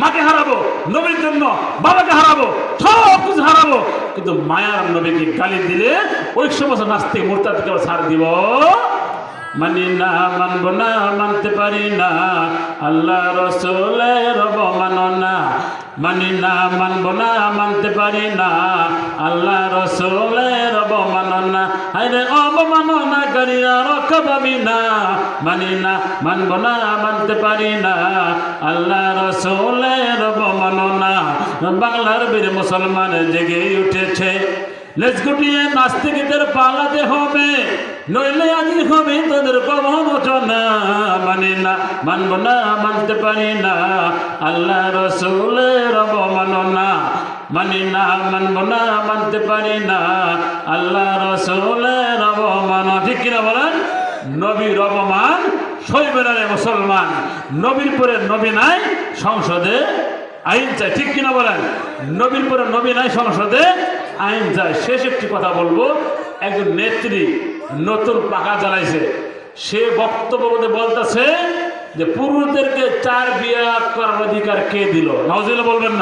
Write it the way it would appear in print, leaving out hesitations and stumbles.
মাকে হারাবো, নবীর জন্য বাবাকে হারাবো, সব কিছু হারাবো, কিন্তু মায়ার নবীকে গালি দিলে ওই সমস্ত নাস্তিক মুরতাদকে ছাড় দিব মানি না, মানব না, মানতে পারি না, আল্লাহ রসুলের অবমাননা না, মানি না, মানব না, মানতে পারি না, আল্লাহ রসুলের অবমাননা, হায়রে অবমাননাকারীরা রক্ষা পাবি না, মানি না, মানব না, মানতে পারি না, আল্লাহ রসুলের অবমাননা। বাংলার বীর মুসলমান জেগে উঠেছে, লেজ গুটিয়ে নাস্তিকদের পালাতে হবে, নইলে আজ হবে তোদের প্রবঞ্চনা। মানি না, মানব না, মানতে পারি না, আল্লাহ রসুলের অবমাননা, মানি না, মানব না, মানতে পারি না, আল্লাহ রসুলের অবমাননা। ঠিক কিনা বলেন? নবীর অপমান সইবে না রে মুসলমান, নবীর পরে নবী নাই, সংসদে আইন চাই। ঠিক কিনা বলেন? নবীর পরে নবী নাই, সংসদে আইন চাই। শেষ একটি কথা বলবো, একজন নেত্রী নতুন পাখা জ্বালাইছে, সে বক্তব্য বলতেছে যে পুরুষদেরকে 4 বিয়ে করার অধিকার কে দিল? নাউজুবিল্লাহ বলবেন না?